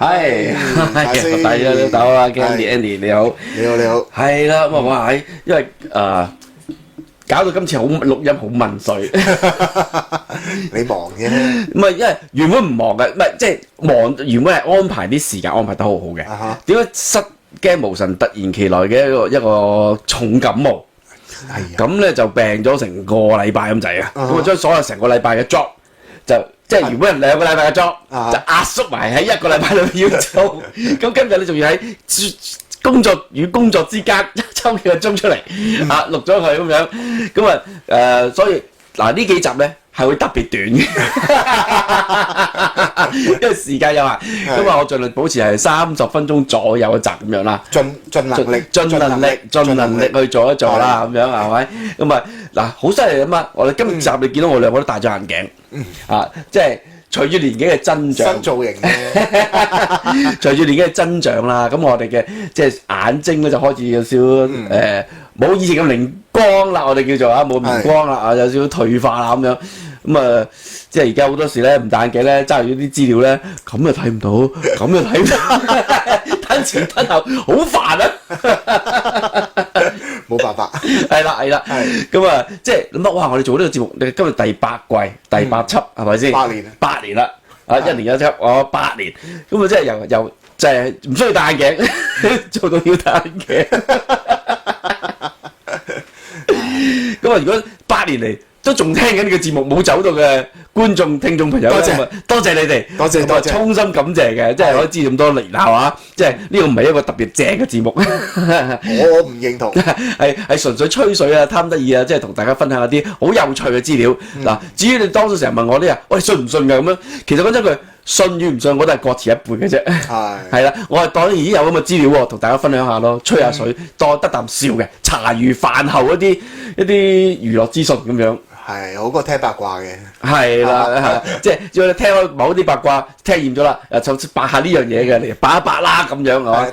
係，大先大家都好啊，Andy 你好，你好你好，係啦，咁啊哇，因為搞到今次錄音好問水，你忙啫，唔係因為原本唔忙嘅，唔係即係忙原本係安排啲時間安排得好好嘅，點解失驚無神突然其來嘅一個重感冒，咁咧就病咗成個禮拜咁滯啊，咁啊將所有成個禮拜嘅 job 就即係原本係2個禮拜嘅 job 就壓縮埋喺1個禮拜裏面要做，咁今日你仲要喺工作與工作之間抽幾個鐘出嚟錄咗佢咁樣，咁所以嗱呢幾集咧係會特別短嘅，因為時間有限，咁我盡量保持係30分鐘左右一集咁樣啦，盡能力去做一做啦，咁樣係咪？咁嗱好犀利啊嘛！我哋今集你見到我兩個都戴咗眼鏡，即係。隨住年紀嘅增長，新造型嘅，隨住年紀嘅增長啦，咁我哋嘅即係眼睛咧就開始有少冇以前咁靈光啦，我哋叫做冇咁靈光啦，有少少退化啦咁樣，咁即係而家好多時咧唔戴眼鏡咧揸住啲資料咧，咁又睇唔到，咁又睇唔到，等前等後好煩啊！冇辦法，係啦，咁即係諗哇！我哋做呢個節目，你今日第8季第8輯係咪先？8年啦，1年1輯，我8年，咁即係由就係唔需要戴眼鏡，做到要戴眼鏡。咁如果8年嚟都仲聽緊呢個節目冇走到嘅觀眾聽眾朋友，多謝你哋，多謝，衷心感謝嘅，即係可以知咁多年係嘛，即係呢個唔係一個特別正嘅節目，我唔認同，係純粹吹水啊，貪得意啊，即係同大家分享一啲好有趣嘅資料。嗱，至於你當初成日問我啲啊，喂信唔信㗎咁樣，其實講真句，信與唔信我都係各持一半嘅啫，係啦，我係當然已經有咁嘅資料喎，同大家分享下咯，吹下水，當得啖笑嘅，茶餘飯後一啲娛樂資訊咁樣。係好過聽八卦嘅，係啦，即係要你聽開某啲八卦，聽厭咗啦，就八下呢樣嘢嘅，嚟八一八啦咁樣係嘛？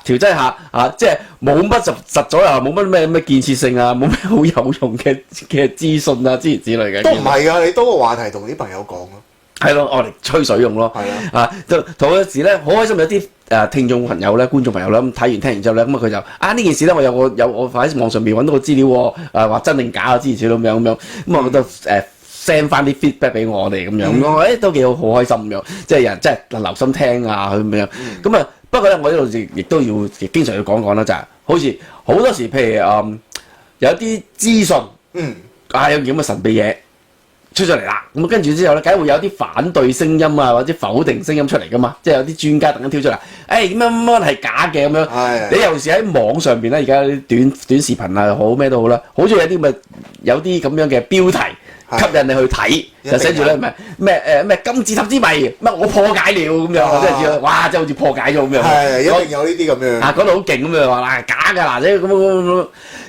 調劑下即係冇乜實咗啊，冇乜咩建設性啊，冇咩好有用嘅資訊啊，諸如此類嘅。都唔係啊，你多個話題同啲朋友講咯。係咯，我哋吹水用咯。係同嗰時咧，好開心有啲聽眾朋友咧、觀眾朋友咧，咁睇完聽完之後咧，咁佢就呢件事咧，我喺網上面揾到個資料喎，話真定假啊，諸如此類咁樣，咁我覺得send 翻啲 feedback 俾我哋咁樣，我都幾好開心咁樣，即係人即係留心聽啊咁樣。咁不過咧，我呢度亦都要經常要講講啦，就係好似好多時，譬如有啲資訊，有件咁嘅神秘嘢出咗嚟啦，咁跟住之後咧，梗係會有啲反對聲音啊，或者否定聲音出嚟噶嘛，即係有啲專家突然間跳出嚟，乜係假嘅咁樣。你有時喺網上邊咧，而家啲短視頻啊，好咩都好啦，好中意有啲咁樣嘅標題吸引你去睇，就寫住咧咩金字塔之謎，乜我破解了咁樣，即係哇，即係好似破解咗咁樣。係一定有呢啲咁樣。講到好勁咁樣話嗱假㗎嗱，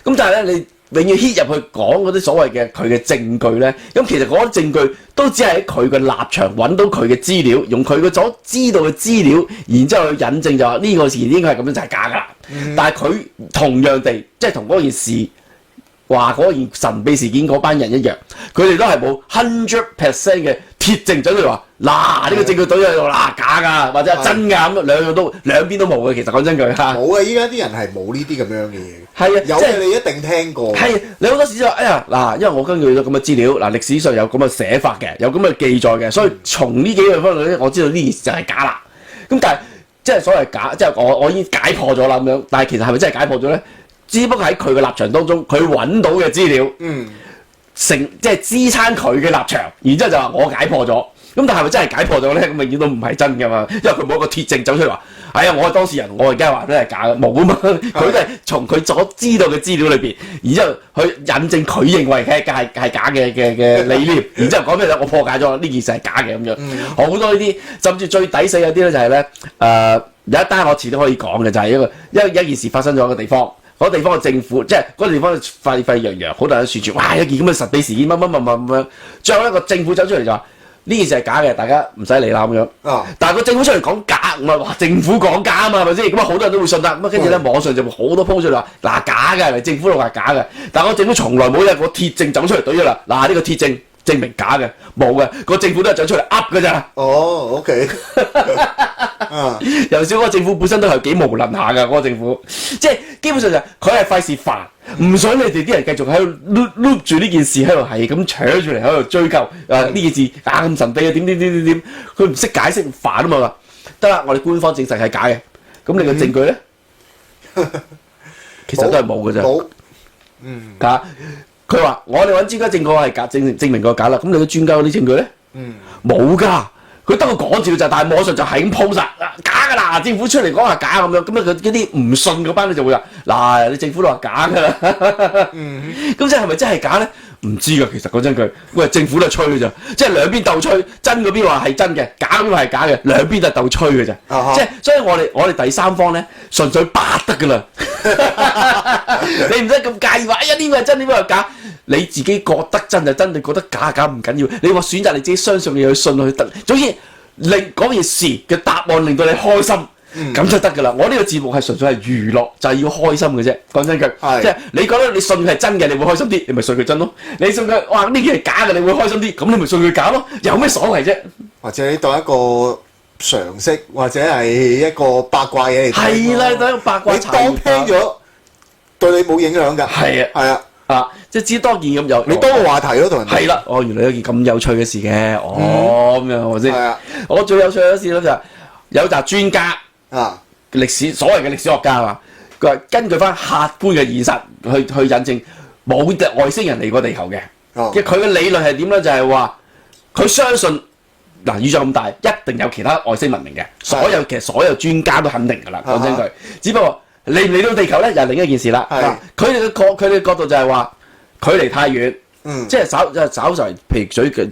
咁但係咧你。永遠 hit 入去講嗰啲所謂嘅佢嘅證據咧，咁其實嗰啲證據都只係喺佢嘅立場揾到佢嘅資料，用佢嘅所知道嘅資料，然之後去引證就話呢個事應該係咁樣就係假㗎啦。但係佢同樣地，即係同嗰件事話嗰件神秘事件嗰班人一樣，佢哋都係冇100% 嘅鐵證準佢話嗱呢個證據對喺度嗱假㗎，或者係真㗎咁，兩邊都冇嘅。其實講真句嚇，冇啊！依家啲人係冇呢啲咁樣嘅嘢。係啊，有嘅你一定聽過。係你好多時就話嗱，因為我根據咗咁嘅資料，歷史上有咁嘅寫法嘅，有咁嘅記載嘅，所以從呢幾樣方面咧，我知道呢件事就係假啦。咁但係即係所謂假，即係我已經解破咗啦咁樣。但係其實係咪真係解破咗咧？只不過喺佢嘅立場當中，佢揾到嘅資料，即係支撐佢嘅立場，然之後就話我解破咗。咁但係咪真係解破咗咧？咁永遠都唔係真㗎嘛，因為佢冇一個鐵證走出嚟話，我係當事人，我而家話都係假嘅，冇啊嘛。佢都係從佢所知道嘅資料裏邊，然之後去引證佢認為係假嘅理念，然之後講咩咧？我破解咗呢件事係假嘅咁樣。好多呢啲，甚至最抵死有啲咧就係咧，有一單我遲啲可以講嘅就係一件事發生咗嘅地方。嗰地方嘅政府，即係嗰地方沸揚揚，好多人都傳住，哇！有件咁嘅神秘事件，乜，最後一個政府走出嚟就話呢件事係假嘅，大家唔使理啦咁樣。但係個政府出嚟講假，唔係話政府講假啊嘛，係咪先？咁好多人都會信啦。咁跟住咧，網上就好多 post 出嚟話嗱假嘅，政府都話假嘅。但係個政府從來冇一個鐵證走出嚟對咗啦。嗱呢個鐵證證明假嘅，冇嘅，個政府都係走出嚟噏㗎咋。哦，OK，啊，尤其是嗰個政府本身都係幾無能下㗎，嗰個政府，即係基本上就佢係費事煩，唔想你哋啲人繼續喺度碌住呢件事喺度係咁搶住嚟喺度追究呢件事咁神秘啊點，佢唔識解釋煩啊嘛，得啦，我哋官方證實係假嘅，咁你個證據咧，其實都係冇㗎咋。冇，嚇，佢話我哋揾專家證據係假，證明個假啦。咁你個專家嗰啲證據咧？冇㗎。佢得個講照就，但係網上就係咁 po 晒假㗎啦。政府出嚟講係假咁樣，咁啊佢嗰啲唔信嗰班咧就會話嗱，你政府都話假㗎啦。咁即係咪真係假咧？唔知㗎，其實講真句，喂，政府都係吹㗎咋，即係兩邊鬥吹，真嗰邊話係真嘅，假嗰邊話係假嘅，兩邊都係鬥吹㗎咋。即係所以我哋第三方咧，純粹八得㗎啦。你唔使咁介意話，哎呀呢個係真，呢個係假。你自己覺得真就真，你覺得假假唔緊要。你話選擇你自己相信嘅嘢去信佢得。總之令嗰件事嘅答案令到你開心，咁就得㗎啦。我呢個節目係純粹係娛樂，就係要開心嘅啫。講真句，即係你覺得你信佢係真嘅，你會開心啲，你咪信佢真咯。你信佢哇呢啲係假嘅，你會開心啲，咁你咪信佢假咯。有咩所謂啫？或者你當一個常識，或者係一個八卦嘢嚟睇。係啦，當一個八卦。你當聽咗對你冇影響㗎。係啊，係啊。即係知多件咁有，你多個話題咯，同人哋。係啦，原來有件咁有趣嘅事嘅，咁樣係咪先？係啊，我最有趣嘅事咧就係有集專家所謂嘅歷史學家啊，佢話根據翻客觀嘅現實去印證冇外星人嚟過地球嘅。即係佢嘅理論係點咧？就係話佢相信嗱宇宙咁大，一定有其他外星文明嘅。其實所有專家都肯定㗎啦，講真句。只不過嚟唔嚟到地球咧，又係另一件事啦。佢哋嘅角度就係話距離太遠，即係稍為，譬如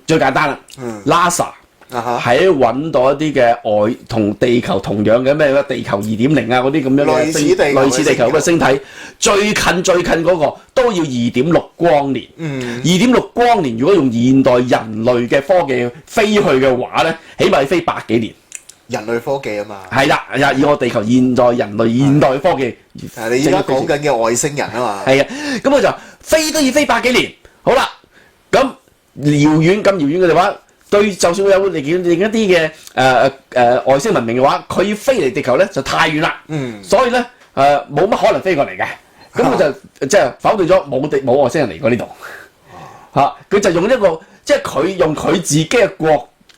最簡單啦。NASA 喺揾到一啲嘅外同地球同樣嘅咩地球2.0啊嗰啲咁樣嘅類似地球嘅星體，最近嗰個都要2.6光年。2.6光年如果用現代人類嘅科技飛去嘅話咧，起碼要飛100幾年。人類科技啊嘛，係啦，以我地球現代人類現代科技，係你而家講緊嘅外星人啊嘛，係啊，咁佢就飛都要飛100幾年，好啦，咁遙遠嘅話，對，就算有另一啲嘅外星文明嘅話，佢要飛嚟地球咧就太遠啦，所以咧冇乜可能飛過嚟嘅，咁佢就即係否定咗冇外星人嚟過呢度，佢就用一個即係佢用佢自己嘅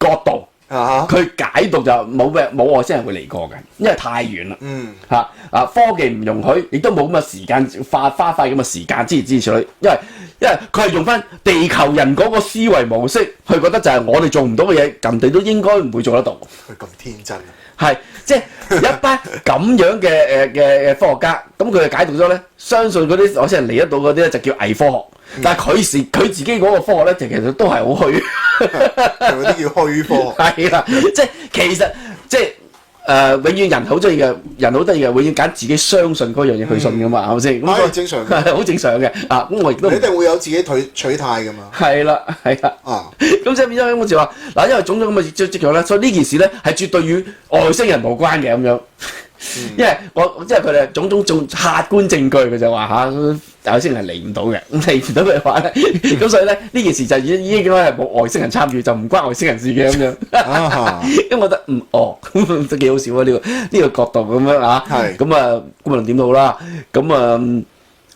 角度。佢解讀就冇外星人會嚟過嘅，因為太遠啦。科技唔容許，亦都冇咁嘅時間花費咁嘅時間之類。因為佢係用翻地球人嗰個思維模式，佢覺得就係我哋做唔到嘅嘢，人哋都應該唔會做得到。佢咁天真啊！係即係一班咁樣嘅科學家，咁佢就解讀咗咧，相信嗰啲外星人嚟得到嗰啲咧就叫偽科學。但係佢自己嗰個科學咧，其實都係好虛，嗰啲叫虛科學。係啦，即係其實即係永遠人好中意嘅，人好得意嘅，永遠揀自己相信嗰樣嘢去信噶嘛，係咪先？咁正常嘅，好正常嘅。咁我亦都你一定會有自己取態噶嘛。係啦。咁即係變咗咁，我就話嗱，因為種種咁嘅跡象咧，所以呢件事咧係絕對與外星人無關嘅咁樣。因為即係佢哋種種客觀證據，佢就話外星人係嚟唔到嘅，嚟唔到嘅話咧，咁所以咧呢件事就已經應該係冇外星人參與，就唔關外星人事嘅咁樣。咁我覺得都幾好笑啊！呢個角度咁樣咁點都好啦。咁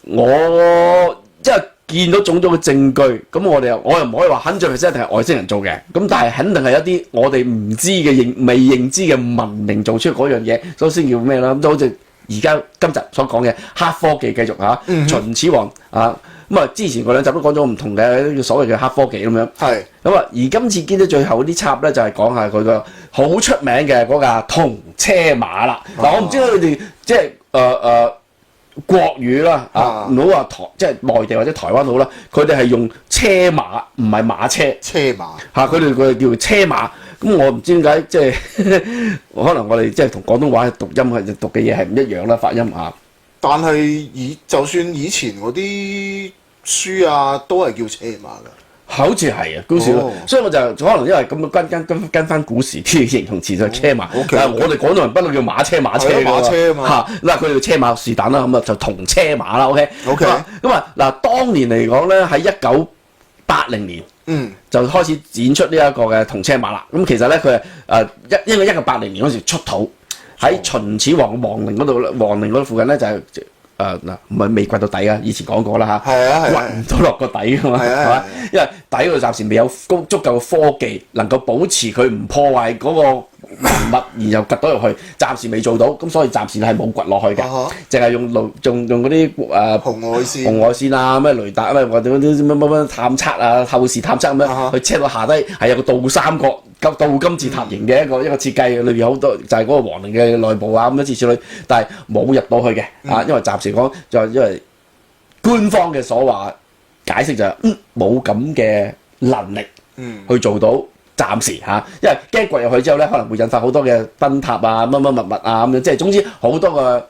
我即係見到種種嘅證據，咁我又唔可以話100%一定係外星人做嘅，咁但係肯定係一啲我哋唔知嘅未認知嘅文明做出嗰樣嘢，所以先叫咩啦？咁就好似而家今集所講嘅黑科技繼續秦始皇咁之前嗰兩集都講咗唔同嘅所謂嘅黑科技咁樣。係咁而今次見到最後啲插咧，就係講下佢個好出名嘅嗰架銅車馬啦。嗱，我唔知道你哋即係國語啦，唔好話即係內地或者台灣好啦，佢哋係用車馬，唔係馬車。車馬佢哋叫車馬。咁我唔知點解，即係可能我哋即係同廣東話讀音讀嘅嘢係唔一樣啦，發音但係就算以前嗰啲書都係叫車馬㗎。好似係啊，古時咯，所以我就可能因為咁跟翻古時啲形容詞就係車馬。我哋廣東人不嬲叫馬車馬車㗎嘛。嗱佢哋叫車馬是但啦，咁就銅車馬啦。OK。咁嗱當年嚟講咧，喺1980年就開始展出呢一個嘅銅車馬啦。咁其實咧佢係因為1980年嗰時出土喺秦始皇皇陵嗰度，皇陵嗰度附近咧就係唔係未掘到底啊！以前講過啦嚇，掘唔到落個底噶嘛，係嘛？因為底嗰度暫時未有足夠嘅科技能夠保持佢唔破壞嗰個文物，然後掘到入去，暫時未做到，咁所以暫時係冇掘落去嘅，淨係用嗰啲紅外線啊、咩雷達啊、或者嗰啲乜探測啊、透視探測咁樣去車到下低，係有個倒三角鍍金字塔形嘅一個設計，裏邊有好多就係嗰個皇陵嘅內部啊咁樣諸如此類，但係冇入到去嘅因為暫時講就因為官方嘅所話解釋就係冇咁嘅能力去做到。暫時因為驚掘入去之後咧，可能會引發好多嘅崩塌啊、乜物啊咁樣，即係總之好多個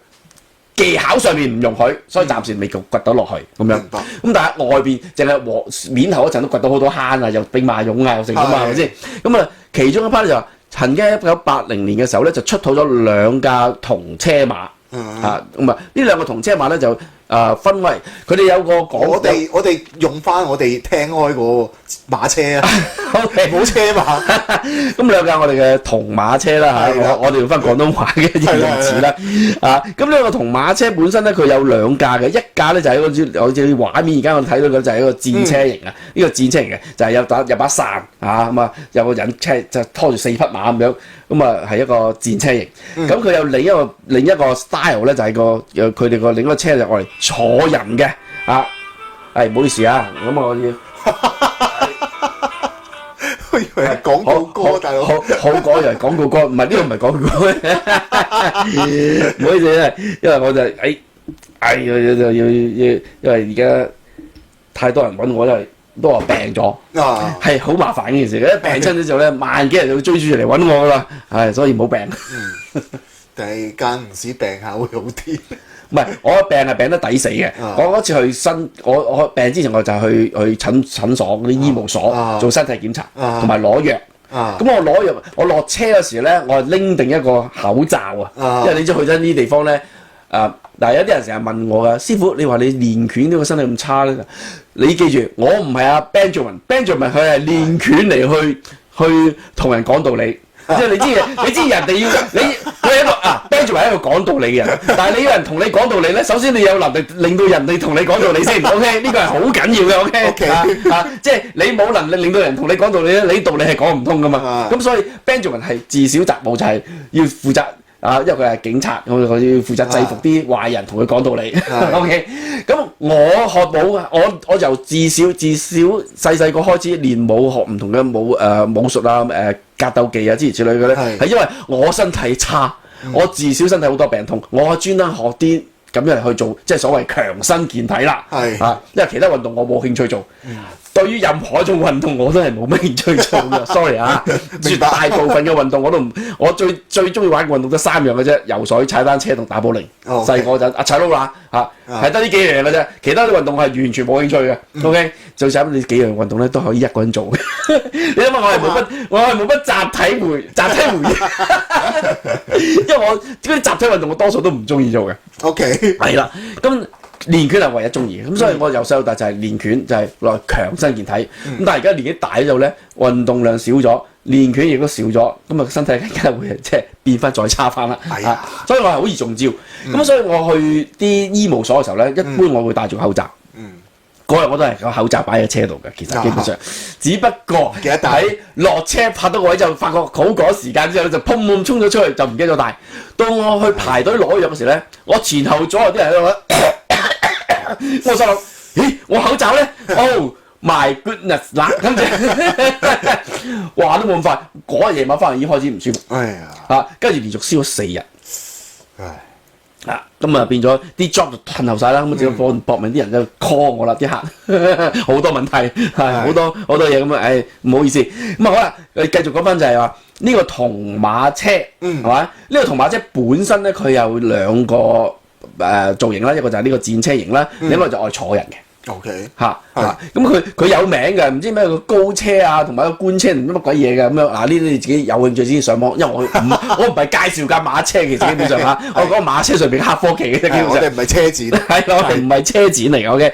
技巧上面唔容許，所以暫時未掘到落去咁樣。咁但係外邊淨係面頭嗰層都掘到好多坑啊，又兵馬俑啊，又成咁啊，係咪先？咁啊，其中一 part 就話曾經1980年嘅時候咧，就出土咗2架銅車馬咁啊，呢兩個銅車馬咧就分為佢哋有個講，我哋用翻我哋聽開個馬車啊，冇車馬。咁兩架我哋嘅銅馬車啦我哋用翻廣東話嘅形容詞啦咁呢個銅馬車本身咧，佢有2架嘅，一架咧就係好似畫面而家我睇到嘅就係一個戰車型呢個戰車型嘅就係有把傘咁啊，有個引車就拖住4匹馬咁樣，咁啊係一個戰車型。咁佢有另一個 style 咧，就係佢哋個另一個車就我哋坐人嘅唔好意思咁我要我以為係廣告歌，大佬好講又係廣告歌，唔係呢個唔係廣告歌，唔好意思因為我就因為而家太多人揾我，因為都話病咗，係好麻煩嘅件事。一病親咗之後咧，萬幾人就會追住嚟揾我噶啦，所以唔好病。但係間唔時病下會好啲。唔係，我病係病得抵死嘅。我嗰次我病之前我就去診所嗰啲醫務所做身體檢查，同埋攞藥。咁我攞藥，我落車嗰時咧，我係拎定一個口罩因為你知去咗呢啲地方咧，但係有啲人成日問我㗎，師傅你話你練拳呢個身體咁差咧？你記住，我唔係阿 Benjamin 佢係練拳嚟去同人講道理。即係你知人哋要佢係一個Benjamin 係一個講道理嘅人，但係你要人同你講道理咧，首先你有能力令到人哋同你講道理先 ，OK？ 呢個係好緊要嘅 ，OK？ 即係你冇能力令到人同你講道理咧，你道理係講唔通噶嘛。咁所以 Benjamin 係至少責務就係要負責因為佢係警察，我要負責制服啲壞人，同佢講道理。OK？ 咁我學武，我由至少細個開始練武，學唔同嘅武術格鬥技諸如此類嘅咧，係因為我身體差，我自小身體好多病痛，我專登學啲咁樣嚟去做，即係所謂強身健體啦。因為其他運動我冇興趣做。對於任何一種運動我都係冇乜興趣做嘅，sorry 絕大部分嘅運動我最中意玩嘅運動得3樣嘅啫，游水、踩單車同打保齡。細個就踩撈啦係得呢幾樣嘅啫，其他啲運動我係完全冇興趣嘅。OK， 最慘呢幾樣運動咧都可以一個人做。你諗下我係冇乜集體回憶，因為我嗰啲集體運動我多數都唔中意做嘅。OK， 係啦，咁。練拳係唯一中意嘅，咁所以我由細到大就係練拳，就係來強身健體。咁但係而家年紀大咗咧，運動量少咗，練拳亦都少咗，咁身體更加會即係變翻再差翻啦。所以我係好易中招。咁所以我去啲醫務所嘅時候咧，一般我會戴住口罩。嗰日我都係個口罩擺喺車度嘅，其實基本上，只不過喺落車拍到個位就發覺好趕時間之後咧，就砰衝咗出去，就唔記得咗戴。到我去排隊攞藥嗰時咧，我前後左右啲人喺度我心諗，咦？我口罩咧 ？Oh my goodness！ 嗱，跟住話都冇咁快，嗰日夜晚翻嚟已經開始唔舒服。跟住連續燒咗4日。咁啊變咗啲 job 就褪後晒啦，咁只要搏命啲人就 call 我啦，啲客好多問題，好多嘢咁啊，唔好意思。咁好啦，繼續講翻就係話呢個銅馬車係嘛？呢個銅馬車本身咧，佢有2個造型啦，一個就係呢個戰車型啦，另一個就愛坐人嘅。OK，咁佢有名嘅，唔知咩個高車啊，同埋個官車唔知乜鬼嘢嘅咁樣。嗱，呢啲你自己有興趣先上網，因為我唔係介紹架馬車，其實基本上嚇，我講馬車上邊黑科技嘅啫，基本上。我哋唔係車展，係咯，我哋唔係車展嚟嘅，OK，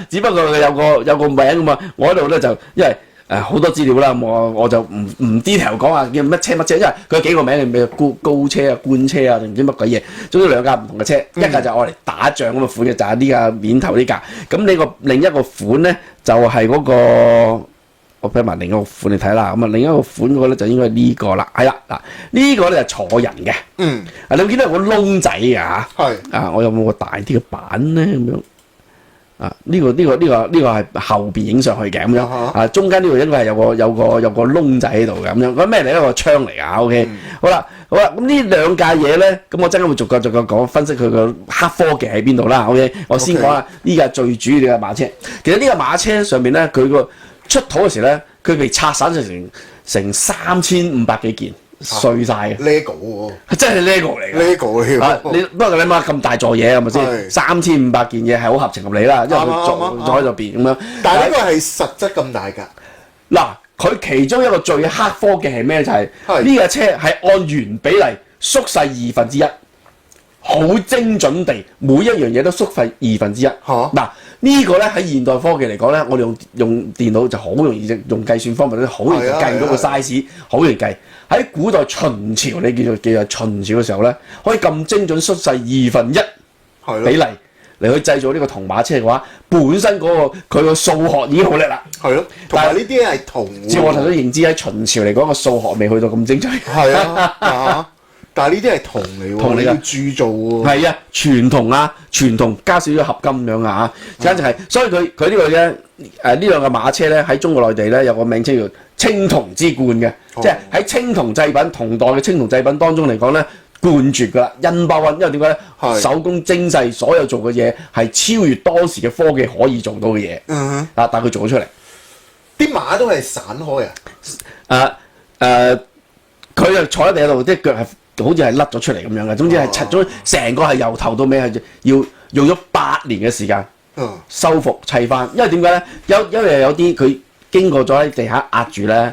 只不過佢有個名㗎嘛。我喺度咧就因為好多資料啦，我就唔 detail 講啊，叫乜車，因為佢有幾個名嘅，咩高車啊、官車啊，定唔知乜鬼嘢。總之兩架唔同嘅車，一架就愛嚟打仗咁嘅款嘅，就係呢架面頭呢架。咁呢個另一個款咧就係嗰個，我俾埋另一個款你睇啦。咁啊，另一個款嗰個咧就應該係呢個啦。係啦，嗱呢個咧就坐人嘅。你會見到有個窿仔嘅嚇。係。我有冇個大啲嘅板咧咁樣？呢個係後邊影上去嘅咁樣，中間呢度應該係有個窿仔喺度嘅咁樣，嗰咩嚟？一個窗嚟㗎 ，OK，好啦，咁呢兩架嘢咧，咁我陣間會逐個講分析佢個黑科技喺邊度啦，OK，我先講下呢架最主要嘅馬車。其實呢架馬車上面咧，佢個出土嘅時咧，佢被拆散成3500幾件。碎晒嘅 ，LEGO 喎，真係 LEGO 嚟嘅 ，LEGO 嚟嘅。不過你諗下咁大座嘢係咪先？3500件嘢係好合情合理啦，因為佢坐喺度邊咁樣。但係呢個係實質咁大㗎。嗱，佢其中一個最黑科技係咩？就係呢架車係按原比例縮細1/2，好精準地每一樣嘢都縮細1/2。嗱。呢個咧喺現代科技嚟講咧，我哋用電腦就好容易用計算方法咧，好容易計到個 size，好容易計。喺古代秦朝，你記住秦朝嘅時候咧，可以咁精準縮細1/2比例嚟去製造呢個銅馬車嘅話，本身佢個數學已經好叻啦。係咯，同埋呢啲係銅。照我頭先認知喺秦朝嚟講，個數學未去到咁精準。係啊。但係呢啲係銅嚟喎，你要鑄造喎。係啊，全銅加少咗合金咁樣啊，簡直係。所以佢呢個咧，呢兩個馬車咧喺中國內地咧有個名稱叫青銅之冠嘅，即係喺青銅製品銅代嘅青銅製品當中嚟講咧，冠絕㗎啦，number one。因為點解咧？手工精細，所有做嘅嘢係超越當時嘅科技可以做到嘅嘢。但係佢做咗出嚟，啲馬都係散開啊。佢就坐喺地度，啲腳係。好似係甩咗出嚟咁樣嘅，總之係拆咗成個係由頭到尾係要用咗8年嘅時間修復砌翻。因為點解咧？因為有啲佢經過咗喺地下壓住咧，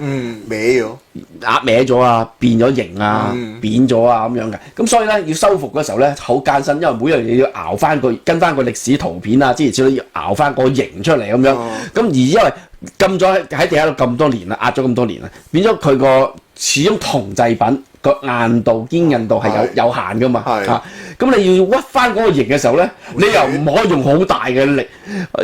壓歪咗啊，變咗形啊，扁咗啊咁樣嘅。咁所以咧要修復嗰時候咧好艱辛，因為每樣嘢要熬翻跟翻個歷史圖片啊，諸如此類要熬翻個形出嚟咁樣。咁而因為禁咗喺地下度咁多年啦，壓咗咁多年啦，變咗佢個始終銅製品。個硬度堅韌度係有限噶嘛，咁你要屈翻嗰個形嘅時候咧，你又唔可以用好大嘅力，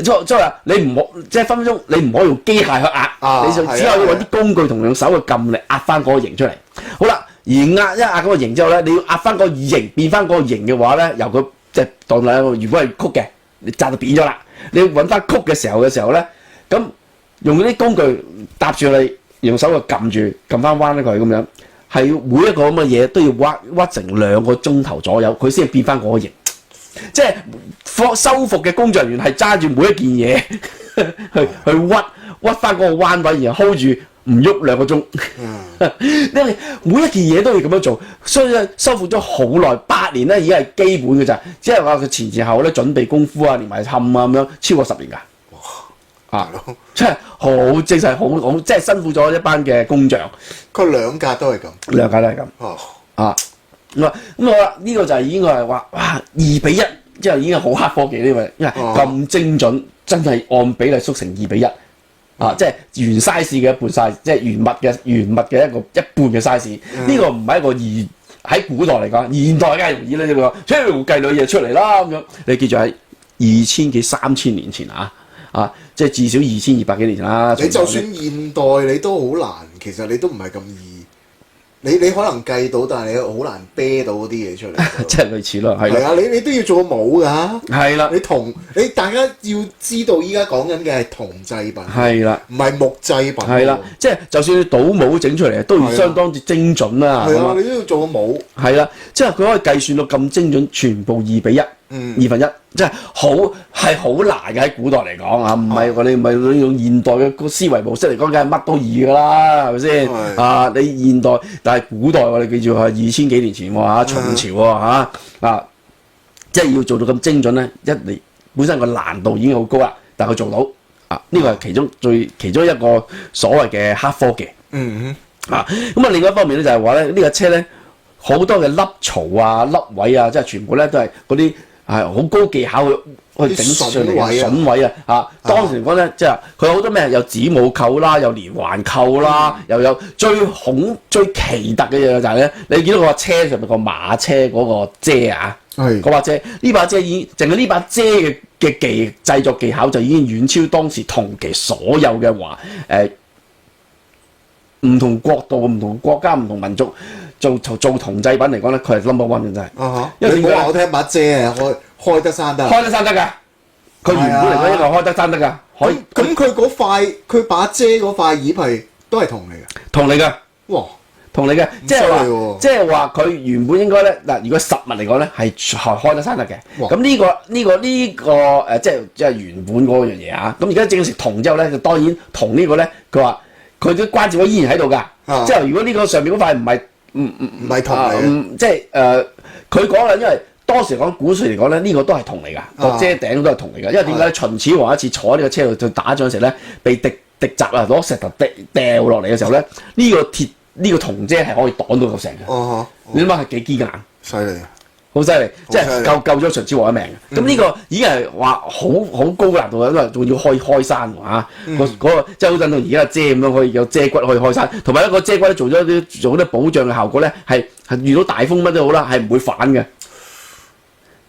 即係話你唔好即係分分鐘你唔可以用機械去壓，你就只可以揾啲工具同用手去撳力壓翻嗰個形出嚟。好啦，而壓嗰個形之後咧，你要壓翻個形變翻嗰個形嘅話咧，由佢即係當你如果係曲嘅，你紮到扁咗啦，你要揾翻曲嘅時候咧，咁用啲工具搭住你，用手去撳翻彎佢咁樣。係每一個咁嘅嘢都要屈成2個鐘頭左右，佢先變翻嗰個形。即係修復嘅工作人員係揸住每一件嘢去屈翻嗰個彎位，然後 hold 住唔喐2個鐘。因為每一件嘢都要咁樣做，所以修復咗好耐，8年咧已經係基本嘅咋。即係話佢前後咧準備功夫啊，連埋冚啊咁樣，超過10年㗎。即係好精細，好即係辛苦咗一班嘅工匠。佢兩架都係咁，咁好啦，呢個就係已經係話哇2:1，即係已經係好黑科技呢個，因為咁精準，真係按比例縮成2:1，即係原 size 嘅一半 size，即係原物嘅一半嘅 size。呢個唔係一個喺古代嚟講，現代梗係容易啦，呢個計兩嘢出嚟啦咁樣。你記住喺2000幾3000年前即係至少2200幾年啦。你就算現代你都好難，其實你都唔係咁易。你可能計到，但係你好難啤到嗰啲嘢出嚟。即係類似咯，係啊，你都要做個帽㗎。係啦，你大家要知道，依家講緊嘅係銅製品。係啦，唔係木製品。係啦，即係就算你倒帽整出嚟，都要相當之精準啦。係啊，你都要做個帽。係啦，即係佢可以計算到咁精準，全部2:1。1/2，即係好難嘅喺古代嚟講啊，唔係你唔係用現代嘅個思維模式嚟講，梗係乜都易㗎啦，係咪先？你現代，但係古代我哋記住係2000幾年前喎，秦朝喎，即係要做到咁精準咧，一嚟本身個難度已經好高啦，但係佢做到啊！呢個係其中一個所謂嘅黑科技。咁啊，另外一方面咧就係話咧，呢架車咧好多嘅凹槽啊、凹位啊，即係全部咧都係嗰啲係好高技巧去整上嚟嘅筍位啊！當時嚟講咧，即係佢好多咩，有子母扣啦，有連環扣啦，又有最奇特嘅嘢就係咧，你見到個車上面個馬車嗰個遮啊，嗰把遮，呢把遮已經淨係呢把遮嘅製作技巧就已經遠超當時同期所有嘅唔同國度、唔同國家、唔同民族做銅製品嚟講咧，佢係 number one 嘅真係。因為你冇話我聽把遮啊，開得山得。開得山得㗎，佢原本嚟講應該開得山得㗎。可以。咁佢嗰塊，佢把遮嗰塊葉係都係銅嚟嘅。銅嚟㗎。哇！銅嚟嘅，即係話佢原本應該咧嗱，如果實物嚟講咧係開得山得嘅。咁呢個即係原本嗰樣嘢啊。咁而家正式銅之後咧，就當然銅呢個咧，佢話。佢啲關節位依然喺度㗎，即係如果呢個上面嗰塊唔係銅嚟嘅，即係佢講啦，因為當時講古時嚟講咧，呢個都係銅嚟㗎，個遮頂都係銅嚟㗎。因為點解咧？秦始皇一次坐喺呢個車度就打仗時咧，被敵襲啊，攞石頭掉落嚟嘅時候咧，呢個銅遮係可以擋到嚿石嘅。你諗下係幾堅硬？犀利！好犀利，即係救咗秦始皇一命嘅。咁呢個已經係話好高難度嘅，因為仲要開山嚇。嗰個即係好似到而家遮咁樣，可以有遮骨可以開山，同埋一個遮骨做啲保障嘅效果咧，係遇到大風乜都好啦，係唔會反嘅。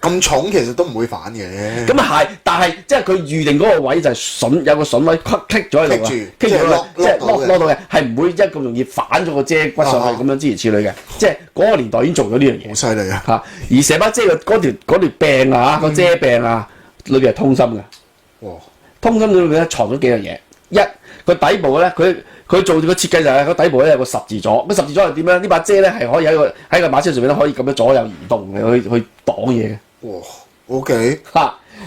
咁重其實都唔會反嘅。咁啊係，但係即係佢預定嗰個位就係有個筍位棘咗喺度啊，棘咗啦，即係攞到嘅，係唔會咁容易反咗個遮骨上去咁樣諸如此類嘅。即係嗰個年代已經做咗呢樣嘢。好犀利啊！嚇，而成把遮嘅嗰條柄啊，個遮柄啊，裏邊係通心嘅。哇！通心裏邊咧藏咗幾樣嘢。一，佢底部咧，佢做個設計就係個底部咧有個十字座。個十字座係點樣？呢把遮咧係可以喺個馬車上面咧可以咁樣左右移動嘅，去擋嘢嘅。哇 ！OK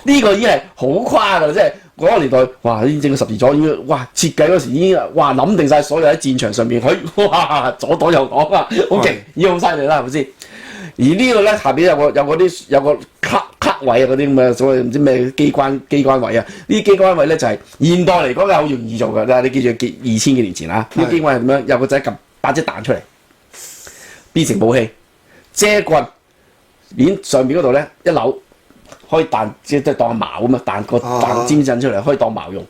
呢個已經係好誇㗎啦，即係嗰個年代，哇！已經整個十字座已經，哇！設計嗰時已經，哇！諗定晒所有喺戰場上面，哇！左擋右擋啊，好勁，已經好犀利啦，係咪先？而呢個咧下邊有個卡位啊，嗰啲咁嘅所謂唔知咩機關位啊，呢啲機關位咧就係現代嚟講係好容易做㗎，但係你記住2000幾年前啊，呢啲機關係點樣？有個仔撳把遮彈出嚟，變成武器，遮棍。面上面嗰度咧一扭可以彈，即係當矛咁啊，彈尖震出嚟可以當矛用。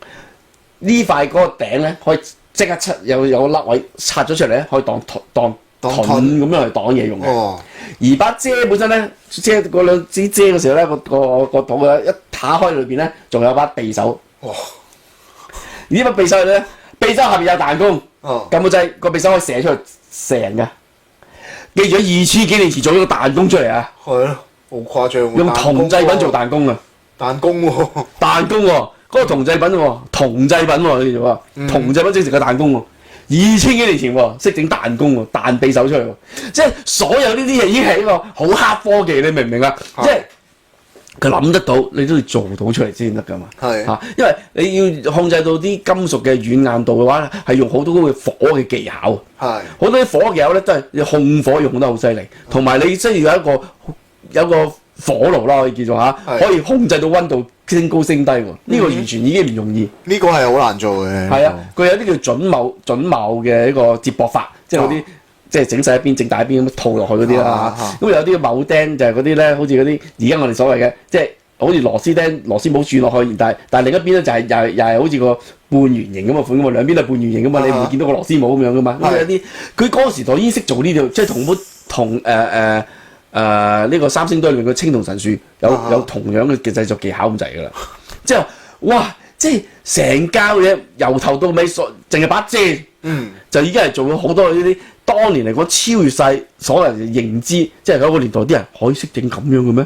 呢塊嗰個頂咧可以即刻有個凹位拆咗出嚟咧，可以當盾咁樣去擋嘢用嘅。而把遮本身咧，遮嗰兩支遮嘅時候咧，個肚一打開裏邊咧，仲有把匕首。而呢把匕首咧，匕首下邊有彈弓，撳個掣，個匕首可以射出去射人嘅。記住2000幾年前做咗個彈弓出嚟啊！係咯，好誇張喎！用銅製品做彈弓啊！彈弓喎，彈弓喎，嗰個銅製品喎，銅製品喎，你做啊？銅製品整成個彈弓喎，2000幾年前喎，識整彈弓喎，彈匕首出嚟喎，即係所有呢啲嘢已經係一個好黑科技，你明唔明啊？即係佢諗得到，你都要做到出嚟先得㗎嘛。係嚇，因為你要控制到啲金屬嘅軟硬度嘅話，係用好多嗰個火嘅技巧。係好多啲火技巧咧，都係控火用得好犀利，同埋你需要有個火爐啦，可以叫做嚇，可以控制到溫度升高升低喎。呢個完全已經唔容易。呢個係好難做嘅。係啊，佢有啲叫準茂嘅一個接駁法，即係嗰啲。即係整細一邊整大一邊咁套落去嗰啲啦嚇，咁有啲鉚釘就係嗰啲咧，好似嗰啲而家我哋所謂嘅，即係好似螺絲釘、螺絲帽轉落去，但係另一邊咧就係又係好似個半圓形咁嘅款㗎嘛，兩邊都係半圓形㗎嘛，你唔會見到個螺絲帽咁樣㗎嘛。咁有啲佢嗰個時代已經識做呢條，即係同呢個三星堆裏面嘅青銅神樹有同樣嘅製作技巧咁滯㗎啦。之後哇，即係成膠嘢由頭到尾淨係把遮，就已經係做咗好多呢啲。當年嚟講超越晒所有人嘅認知，即係嗰個年代啲人可以識整咁樣嘅咩？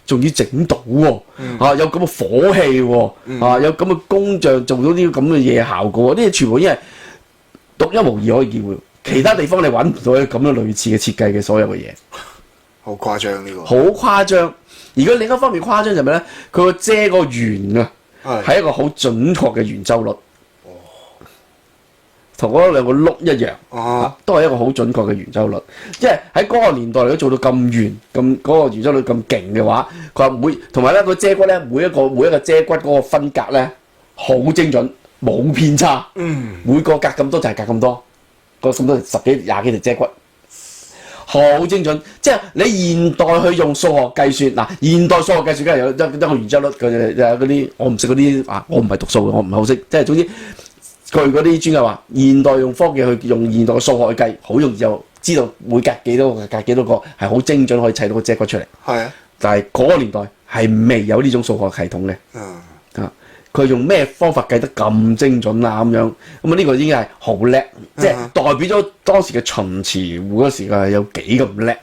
仲要整到喎，有咁嘅火氣喎，有咁嘅工匠做到啲咁嘅嘢效果，呢啲全部已經係獨一無二可以見嘅，其他地方你揾唔到咁樣類似嘅設計嘅所有嘅嘢。好誇張呢個。好誇張，而佢另一方面誇張就係咩咧？佢個遮個圓啊，係一個好準確嘅圓周率。同嗰兩個碌一樣，都係一個好準確嘅圓周率。即係喺嗰個年代嚟講做到咁圓，嗰個圓周率咁勁嘅話，佢話同埋咧個遮骨咧每一個遮骨嗰個分隔咧好精準，冇偏差。每個隔咁多就係隔咁多，咁多10幾20幾條脊骨。好精準，即係你現代去用數學計算嗱，現代數學計算梗係有一個圓周率嗰啲，我唔識嗰啲啊，我唔係讀數嘅，我唔係好識，即係總之據嗰啲專家話，現代用科技去用現代嘅數學去計，好容易就知道每隔幾多個係好精準可以砌到個脊骨出嚟。係啊，但係嗰個年代係未有呢種數學系統嘅。佢用咩方法計得咁精準啊？咁樣咁啊，呢個已經係好叻，即係代表咗當時嘅秦池湖嗰時係有幾咁叻。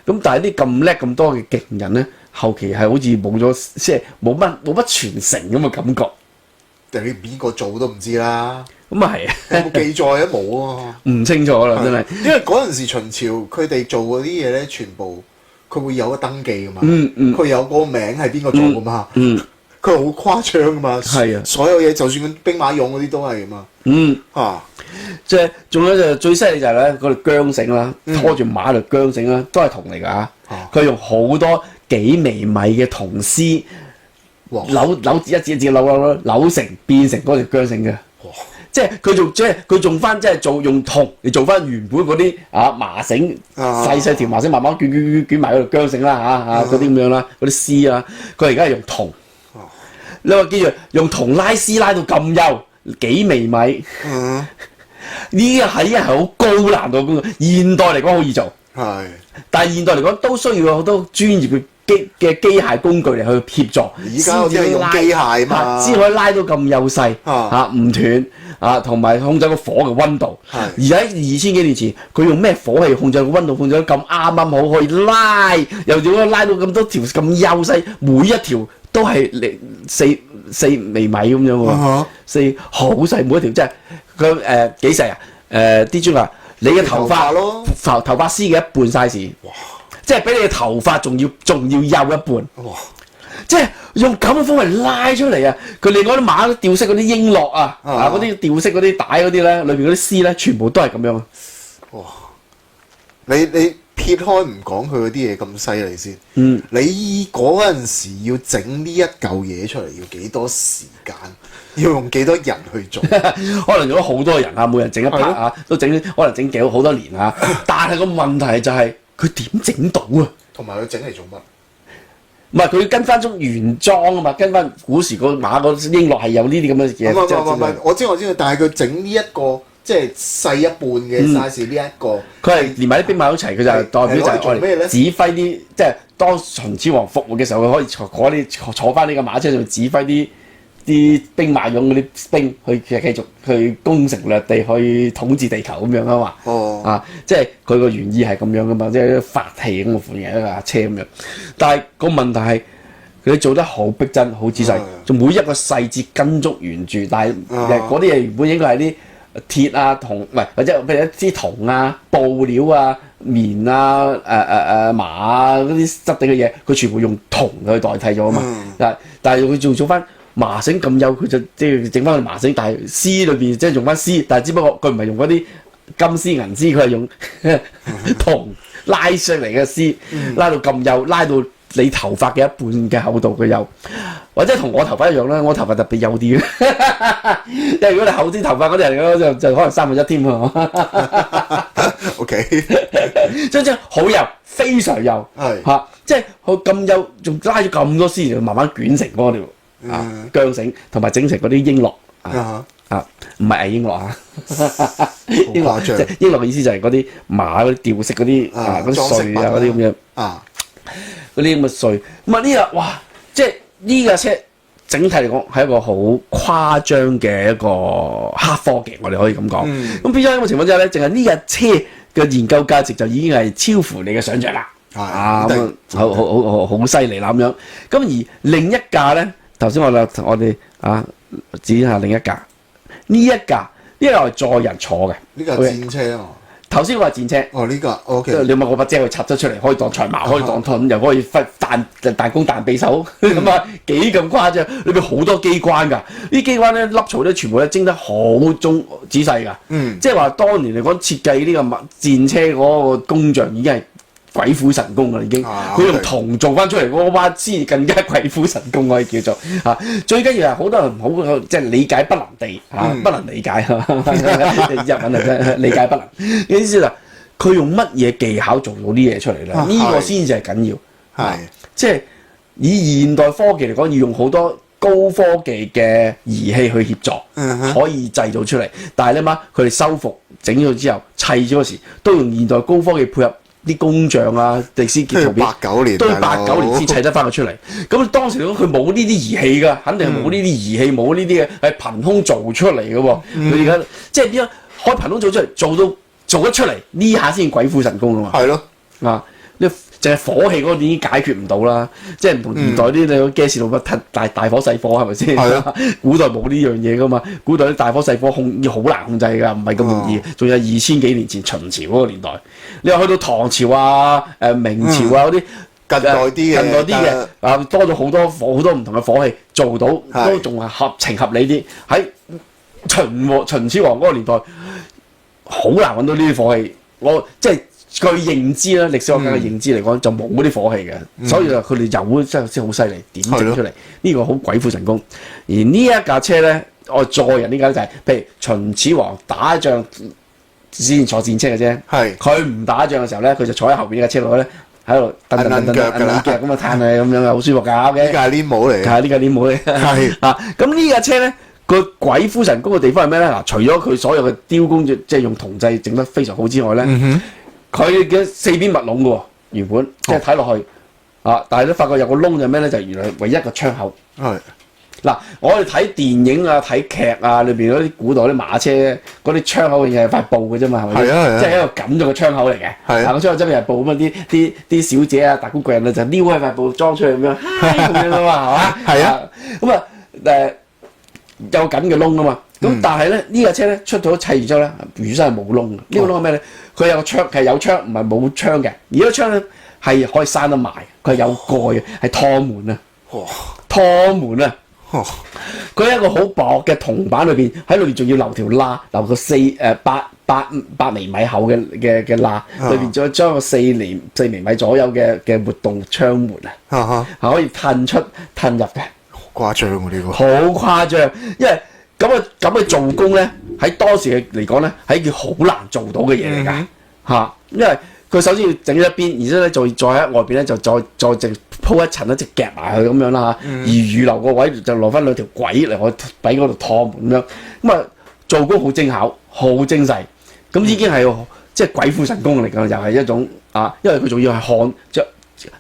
咁但係啲咁叻咁多嘅勁人咧，後期係好似冇咗，即係冇乜傳承咁嘅感覺。你邊個做都唔知啦。咁啊係啊，有冇記載啊？冇啊，唔清楚啦，真係。因為嗰陣時秦朝佢哋做嗰啲嘢咧，全部佢會有個登記噶嘛。佢有個名係邊個做噶嘛。佢好誇張噶嘛，係啊，所有嘢就算佢兵馬俑嗰啲都係噶嘛。即係仲有就最犀利就係咧，嗰條韁繩啦，拖住馬條韁繩啦，都係銅嚟㗎嚇。佢用好多幾微米嘅銅絲扭一節扭成變成嗰條韁繩嘅。即係佢仲翻即係用銅嚟做翻原本嗰啲麻繩，細條麻繩慢慢捲埋嗰條韁繩啦嗰啲咁樣啦，嗰啲絲啊，佢而家係用銅。你話記住用銅拉絲拉到咁幼幾微米，呢個係好高難度嘅工作。現代嚟講好易做，但係現代嚟講都需要有好多專業嘅機械工具嚟去協助。而家我哋係用機械嘛，先可以拉到咁幼細唔斷同埋控制個火嘅溫度。而喺2000幾年前，佢用咩火器控制個溫度，控制得咁啱好，可以拉又點樣拉到咁多條咁幼細，每一條都係4微米咁樣喎，好細每一條，即係佢幾細啊？啲專話你嘅頭髮絲嘅一半 size，即係比你嘅頭髮仲要幼一半，即係用咁嘅方法拉出嚟啊！佢另外啲馬吊飾嗰啲瓔珞嗰啲吊飾嗰啲帶嗰啲咧，裏邊嗰啲絲咧，全部都係咁樣啊！哇！你撇開唔講佢嗰啲嘢咁犀利先，你嗰陣時要整呢一嚿嘢出嚟要幾多時間？要用幾多人去做？可能用咗好多人每人整一 part 都整可能整好多年但係個問題就係佢點整到啊？同埋佢整嚟做乜？唔係佢跟翻種原裝啊嘛，跟翻古時個馬個瓔珞係有呢啲咁嘅嘢。唔係，我知，但係佢整呢一個即係細一半嘅 size 呢一個，佢係連埋啲兵馬一齊，佢就係代表就係我哋指揮啲，即係當秦始皇復活嘅時候，佢可以坐翻呢個馬車上指揮啲兵馬俑嗰啲兵去繼續去攻城略地，去統治地球咁樣啊嘛。即係佢個原意係咁樣噶嘛，即係法器咁嘅款嘅一架車咁樣。但係個問題係佢做得好逼真、好仔細，仲每一個細節跟足原著。但係嗰啲嘢原本應該係啲鐵銅，唔係或者譬如一啲銅布料棉麻嗰啲質地嘅嘢，佢全部用銅去代替咗啊嘛。但係佢做翻麻繩咁幼，佢就即係整翻個麻繩，但係絲裏邊即係用翻絲，但係只不過佢唔係用嗰啲金絲銀絲，佢係用銅拉上嚟嘅絲，拉到咁幼，拉到你頭髮嘅一半嘅厚度嘅幼，或者同我頭髮一樣啦，我頭髮特別幼啲嘅，因為如果你厚啲頭髮嗰啲人嚟就可能1/3添喎。OK，即係好幼，非常幼，即係佢咁幼，仲拉咗咁多絲，慢慢捲成嗰條韁繩，同埋整成嗰啲瓔珞唔係偽瓔珞瓔珞即係瓔珞嘅意思就係嗰啲馬嗰啲吊飾嗰啲嗰啲穗嗰啲咁樣嗰啲咁嘅穗。咁呢個哇，即係呢架車整體嚟講係一個好誇張嘅一個黑科技，我哋可以咁講。咁變咗喺個情況之下咧，淨係呢架車嘅研究價值就已經係超乎你嘅想象啦。好犀利啦咁樣。咁而另一架咧，頭先我哋指下另一架，呢一架係載人坐嘅，呢架戰車啊。頭先我係戰車，呢架 OK。你問我把遮佢插咗出嚟，可以當長矛，可以當盾，又可以彈弓彈匕首，咁幾咁誇張？裏邊好多機關㗎，啲機關咧粒槽咧全部咧精得好仔細㗎。即係話當年嚟講設計呢個戰車嗰個工匠已經係鬼斧神工啦已經。佢用銅做翻出嚟嗰把先更加鬼斧神工可以叫做嚇。最緊要係好多人好即係理解不能地嚇，不能理解日文啊真理解不能。意思就佢用乜嘢技巧做到啲嘢出嚟咧？呢個先至係緊要。係即係以現代科技嚟講，要用好多高科技嘅儀器去協助，可以製造出嚟。但係咧嘛，佢哋修復整咗之後砌咗嗰時，都用現代高科技配合啲工匠啊、迪斯傑圖片，都要89年先砌得翻佢出嚟。咁當時嚟講，佢冇呢啲儀器㗎，肯定係冇呢啲儀器，冇呢啲嘅係憑空做出嚟嘅喎。佢而家即係點樣可以憑空做出嚟，做得出嚟呢下先鬼斧神工啊嘛。係咯，啊，你淨係火器嗰個已經解決唔到啦，即係唔同現代啲你個 gas 爐大火細火係咪先？古代冇呢樣嘢噶嘛，古代啲大火細火好難控制㗎，唔係咁容易。仲有2000幾年前秦朝嗰個年代，你話去到唐朝啊、明朝啊嗰啲近代啲嘅啊，多咗好多唔同嘅火器做到，都仲係合情合理啲。喺秦始皇嗰個年代，好難揾到呢啲火器，我即係。據認知啦，歷史學家嘅認知嚟講，就冇嗰啲火器嘅，所以就佢哋有真係先好犀利，點整出嚟？呢個好鬼斧神工。而呢一架車咧，我載人呢架就係、是，譬如秦始皇打仗先坐戰車嘅啫，佢唔打仗嘅時候咧，佢就坐喺後邊呢架車度咧，喺度蹬腳咁啊，嘆啊咁樣好舒服㗎。呢架係黏帽嚟，係呢架黏帽嚟。係啊，咁呢架車咧。個鬼斧神工嘅地方係咩咧？嗱，除咗佢所有嘅雕工即係用銅製整得非常好之外咧。佢嘅4邊密籠嘅喎，原本即係睇落去但係咧發覺有個窿就咩咧？就原來唯一個窗口。嗱，我哋睇電影啊、睇劇啊，裏邊嗰啲古代啲馬車嗰啲窗口嘅嘢係塊布嘅啫嘛，係咪？即係一個緊咗個窗口嚟嘅。個窗口側邊係布咁啊，啲小姐啊、達官貴人啊就撩開塊布裝出去咁樣，咁樣啊嘛，係嘛？咁啊有緊嘅窿啊嘛。咁但係咧呢架車咧出咗砌完之後咧，本身係冇窿嘅。呢個窿係咩咧？佢有個窗，其實有窗，唔係冇窗嘅。而個窗咧係可以閂得埋，佢係有蓋嘅，係趟門啊！趟門啊！佢喺一個好薄嘅銅板裏邊，喺裏邊仲要留條罅，留個8厘米厚嘅罅，裏邊再將個4厘米左右嘅活動窗門啊，係可以褪出褪入嘅。好誇張喎呢個！好誇張，因為咁嘅做工咧，喺當時嘅嚟講咧，係一件好難做到嘅嘢嚟㗎嚇。因為佢首先要整一邊，然之後咧再喺外邊咧就再淨鋪一層咧，即夾埋佢咁樣啦嚇。而預留個位就攞翻2條軌嚟我喺嗰度趟門咁樣。咁啊做工好精巧，好精細。咁已經係即係鬼斧神工嚟㗎，又係一種因為佢仲要係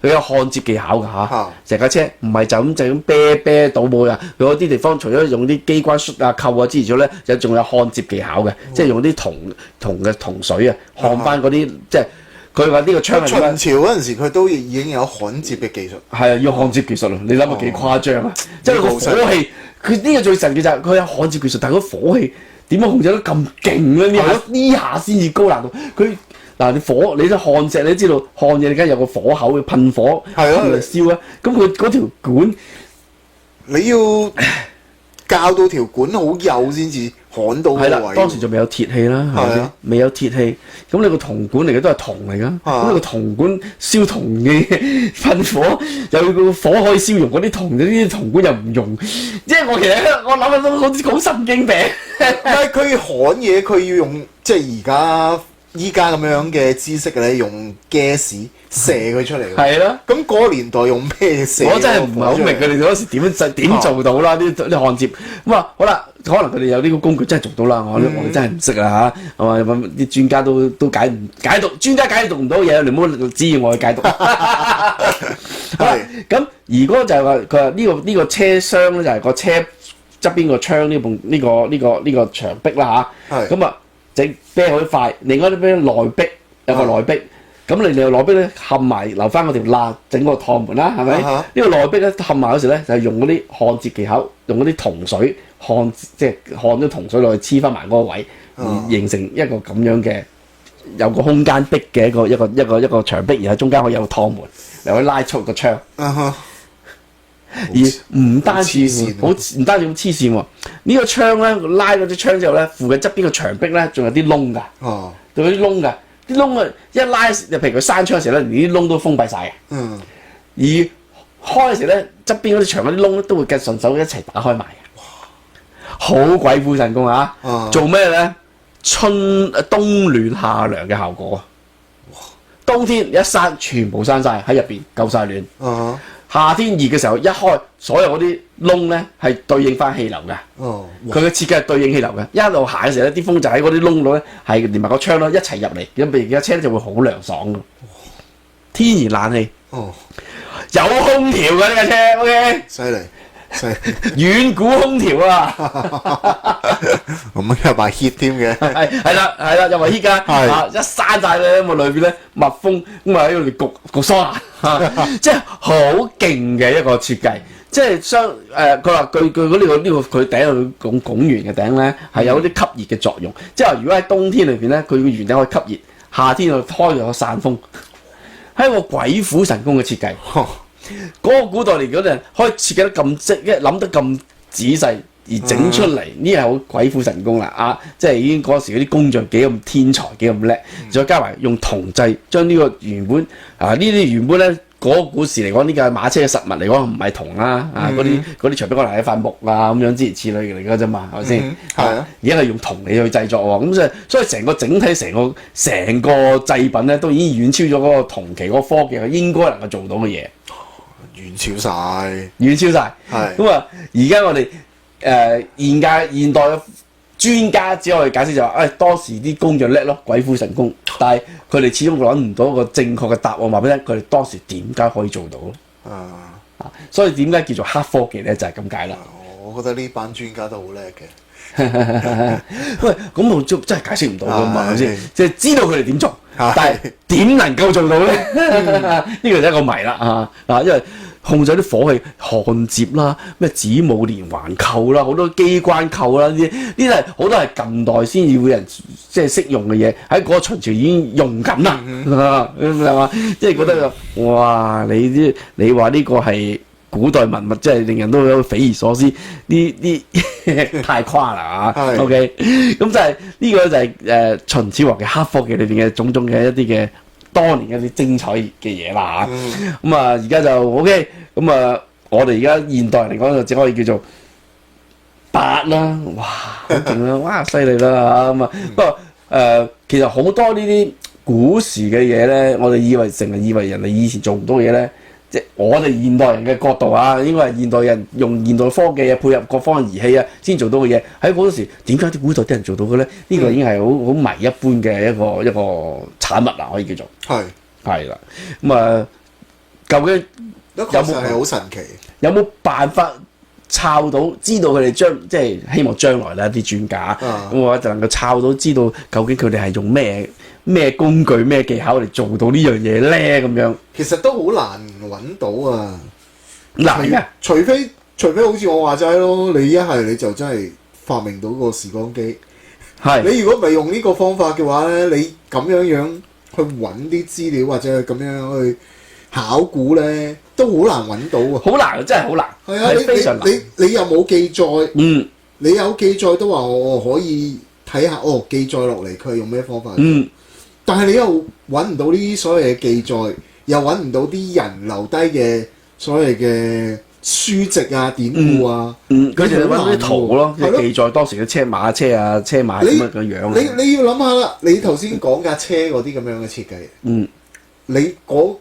佢有焊接技巧㗎嚇，成架車唔係就咁啤倒冇㗎。佢嗰啲地方除咗用啲機關栓啊、扣啊之餘咧，就仲有焊接技巧嘅，即係用啲銅水啊焊翻嗰啲，即係佢話呢個窗係秦朝嗰陣時，佢都已經有焊接嘅技術。係啊，要焊接技術咯，你諗下幾誇張啊！即係個火氣，佢呢個最神奇就係佢有焊接技術，但係個火氣點樣控制得咁勁咧？呢下先至高難度，佢。嗱，你都焊石，你都知道焊嘢，你梗係有個火口嘅噴火嚟燒啊！咁佢嗰條管，你要校到條管好幼先至焊到個位。係啦，當時仲未有鐵器啦，係咪先？未有鐵器，咁你個銅管嚟嘅都係銅嚟㗎。咁你個銅管燒銅嘅噴火，有個火可以燒溶嗰啲銅，呢啲銅管又唔溶。即係我其實我諗都好似好神經病。但係佢焊嘢，佢要用即係依家咁樣嘅知識咧，用 gas 射佢出嚟。係咯。咁嗰個年代用咩射？我真係唔係好明佢哋嗰時點做到啦？啲焊接咁好啦，可能佢哋有呢個工具真係做到啦。我哋真係唔識啦嚇，係嘛？啲專家都解讀，專家解讀唔到嘢，你唔好指意我去解讀。係。咁而嗰就係話佢話呢個車廂咧，就係個車側邊個窗呢個牆壁啦嚇。係。咁整啤好塊，另外啲啤內壁有個內壁，咁你內壁咧冚埋留翻嗰條罅，整個趟門啦，係咪？呢個內壁咧冚埋嗰時咧就係用嗰啲焊接技巧，用嗰啲銅水即係焊咗銅水落去黐翻埋嗰個位，形成一個咁樣嘅有個空間壁嘅一個牆壁，然後中間可以有個趟門，嚟可以拉出個窗。而唔單止咁黐線喎，呢個窗咧拉咗啲窗之後咧，附近側邊個牆壁咧仲有啲窿㗎，仲有啲窿㗎，啲窿啊一拉，譬如佢閂窗嘅時候咧，連啲窿都封閉晒嘅。嗯。而開嘅時候咧，側邊嗰啲牆嗰啲窿咧都會順手一齊打開埋嘅。好鬼斧神工啊！做咩咧？冬暖夏涼嘅效果啊！冬天一閂，全部閂晒喺入邊，夠晒暖。夏天熱嘅時候一開，所有嗰啲窿咧係對應翻氣流嘅。佢嘅設計係對應氣流嘅，一路行嘅時候咧，啲風就喺嗰啲窿度咧係連埋個窗咯一齊入嚟，咁譬如架車就會好涼爽嘅。天然冷氣，有空調嘅呢架車 ，OK。犀利。遠古空調啊！咁樣又賣 heat 添嘅，係啦，又話 heat 㗎，一閂晒咧，咁啊裏邊咧密封，咁啊喺度焗梳拿，即係好勁嘅一個設計。即係佢話佢呢個佢頂個拱圓嘅頂咧係有啲吸熱嘅作用。即係話如果喺冬天裏邊咧，佢個圓頂可以吸熱，夏天就開咗個散風，係一個鬼斧神工嘅設計。嗰個古代嚟講咧，可以設計得咁諗得咁仔細而整出嚟，呢係好鬼斧神工啦！即係已經嗰時嗰啲工匠幾咁天才，幾咁叻，再加埋用銅製將呢個原本呢啲原本咧嗰個古時嚟講，呢架馬車嘅實物嚟講唔係銅啦，嗰啲牆壁可能係一塊木啊咁樣諸如此類嚟㗎啫嘛，係咪先？而家係用銅嚟去製作喎，咁所以成個整體成個製品咧，都已經遠超咗嗰個同期嗰個科技應該能夠做到嘅嘢。遠超晒，係咁啊！而家我哋現代嘅專家只可以解釋就話，當時啲工匠叻咯，鬼斧神工，但係佢哋始終揾唔到一個正確嘅答案，話俾你聽，佢哋當時點解可以做到咯？所以點解叫做黑科技咧？就係咁解啦。我覺得呢班專家都好叻嘅。喂，咁我真係解釋唔到㗎嘛，係咪先？即係知道佢哋點做，但係點能夠做到咧？呢個就係一個謎啦因為控制啲火氣、焊接啦、咩子母連環扣啦、好多機關扣啦，呢啲係好多係近代先至會人即係識用嘅嘢，喺嗰個秦朝已經用緊啦，係嘛？即係覺得哇！你話呢個係古代文物，真係令人都有匪夷所思，呢太誇啦嚇。OK， 咁就係呢個就係秦始皇嘅黑科技裏邊嘅種種嘅一啲嘅當年一啲精彩嘅嘢啦嚇。咁而家就 OK， 咁我哋而家現代人嚟講就只可以叫做八啦，哇好勁啦，哇犀利啦咁不過其實好多呢啲古時嘅嘢咧，我哋成日以為人哋以前做唔到嘅嘢咧。即係我哋現代人嘅角度應該係現代人用現代科技配合各方嘅儀器先做到嘅嘢。喺嗰陣時，點解啲古代啲人做到嘅咧？呢個已經係好迷一般嘅一個產物啦，可以叫做係啦。咁究竟有冇係好神奇？有冇辦法抄到知道佢哋即係希望將來咧一啲專家咁我就能夠抄到知道究竟佢哋係用咩工具咩技巧嚟做到呢樣嘢咧咁樣？其實都好難揾到啊！難嘅，除非好似我話齋咯，你一係你就真係發明到個時光機。你如果唔係用呢個方法嘅話咧，你咁樣去揾啲資料或者係咁樣去考古咧，都好難揾到啊！好難，真係好難。係啊，非常難。你又冇記載，你有記載都話我可以睇下記載落嚟佢係用咩方法。但係你又揾唔到呢啲所謂嘅記載，又揾唔到啲人留低嘅所謂嘅書籍啊、典故啊，佢哋揾啲圖咯，記載當時嘅車馬車馬咁嘅樣。你要諗下啦，你頭先講架車嗰啲咁樣嘅設計，你嗰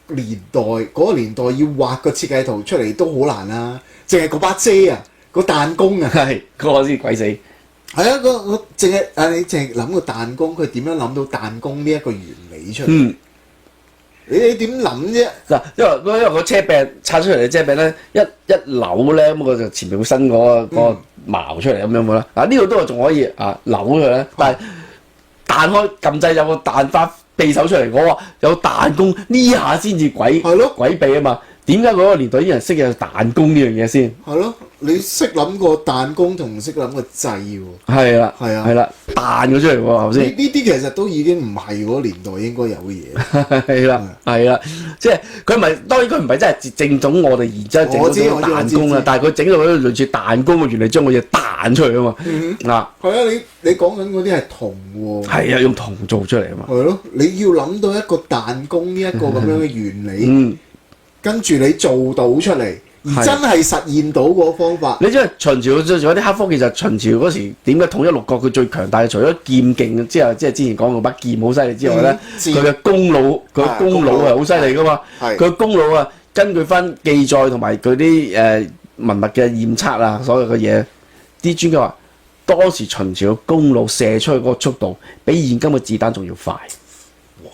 個年代要畫個設計圖出嚟都好難啦，淨係嗰把遮啊，個彈弓啊，嗰個先鬼死。係啊，你淨係諗個彈弓，佢點樣諗到彈弓呢一個原理出嚟？你點諗啫？嗱，因為個車柄拆出嚟嘅車柄咧，一扭咧，咁我就前面會伸個矛出嚟咁樣嘅啦。呢個都係仲可以扭佢咧，但係彈開撳掣有個彈發匕首出嚟，我話有彈弓呢下先至鬼秘啊嘛。點解嗰個年代啲人識有彈弓呢樣嘢先？係咯，你識諗個彈弓同唔識諗個掣喎。係啦，彈咗出嚟喎頭先。呢啲其實都已經唔係嗰個年代應該有嘅嘢。係啦，即係佢唔係，當然佢唔係真係正統我哋而家整嗰種彈弓啦，但係佢整到嗰啲類似彈弓嘅原理，將個嘢彈彈出去啊嘛。係啊，你講緊嗰啲係銅喎。係啊，用銅做出嚟啊嘛。係咯，你要諗到一個彈弓呢一個咁樣嘅原理，跟住你做到出嚟。而真係實現到個方法。你知唔知秦朝仲有啲黑科技？就秦朝嗰時點解統一六國佢最強大嘅？除咗劍勁之後，即係之前講過把劍好犀利之外咧，佢嘅功勞係好犀利噶嘛。佢嘅功勞啊，根據翻記載同埋佢啲文物嘅驗測啊，所有嘅嘢，啲專家話當時秦朝嘅公路射出去嗰個速度，比現今嘅子彈仲要快。哇！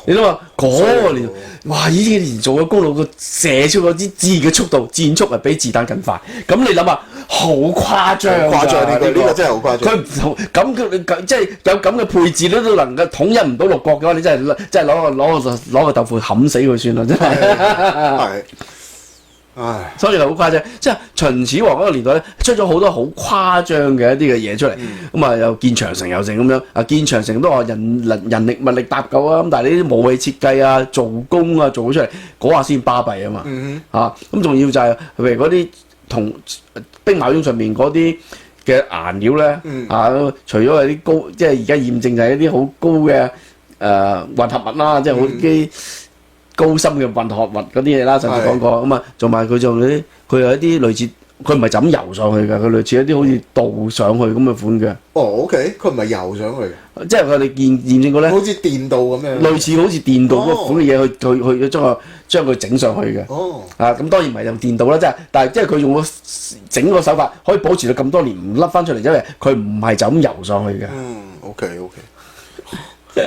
你諗下嗰個年，哇！以前年做嘅公路個射出嗰支箭嘅速度，箭速係比子彈更快。咁你諗下，好誇張㗎！誇張呢個真係好誇張。佢唔同咁佢即係有咁嘅配置都能夠統一唔到六國嘅話，你真係攞個豆腐冚死佢算啦，真係。係。唉，所以就好誇張，即係秦始皇嗰個年代咧，出咗好多好誇張嘅一啲嘅嘢出嚟，咁啊又建長城又成咁樣，啊建長城都話人力物力搭夠啊，咁但係呢啲武器設計啊、做工啊做咗出嚟，嗰下先巴閉啊嘛，咁仲要就係譬如嗰啲同兵馬俑上面嗰啲嘅顏料咧，除咗係啲高，即係而家驗證就係一啲好高嘅混合物啦，即係好啲。高深嘅混合物嗰啲嘢啦，上次講過咁啊，同埋佢仲有啲，佢有一啲類似，佢唔係就咁游上去㗎，佢類似一啲好似倒上去咁嘅款嘅。哦 ，OK，佢唔係游上去嘅，即係佢哋驗證過咧，好似電鍍咁樣，類似好似電鍍嗰款嘅嘢去將佢整上去嘅。哦，咁當然唔係用電鍍啦，即係，但係即係佢用整個手法可以保持到咁多年唔甩翻出嚟，因為佢唔係就咁游上去嘅。OK。好